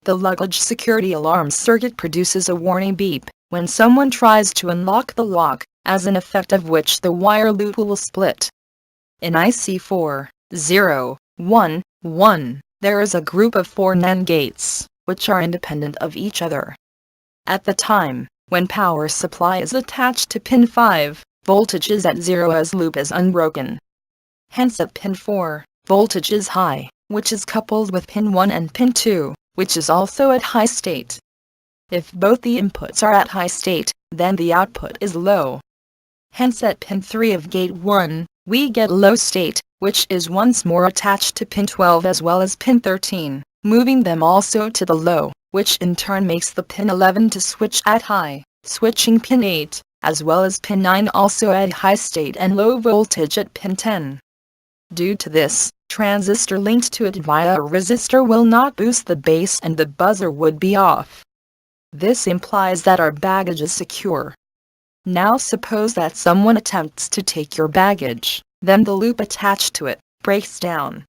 The luggage security alarm circuit produces a warning beep when someone tries to unlock the lock, as an effect of which the wire loop will split. In IC 4011, there is a group of 4 NAND gates, which are independent of each other. At the time when power supply is attached to pin 5, voltage is at 0 as loop is unbroken. Hence at pin 4, voltage is high, which is coupled with pin 1 and pin 2, which is also at high state. If both the inputs are at high state, then the output is low. Hence at pin 3 of gate 1, we get low state, which is once more attached to pin 12 as well as pin 13, moving them also to the low, which in turn makes the pin 11 to switch at high, switching pin 8, as well as pin 9 also at high state and low voltage at pin 10. Due to this, transistor linked to it via a resistor will not boost the base and the buzzer would be off. This implies that our baggage is secure. Now suppose that someone attempts to take your baggage, then the loop attached to it breaks down.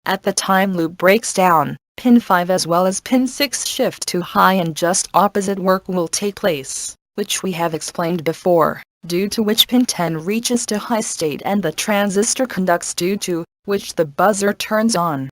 At the time loop breaks down, pin 5 as well as pin 6 shift to high and just opposite work will take place, which we have explained before, due to which pin 10 reaches to high state and the transistor conducts, due to which the buzzer turns on.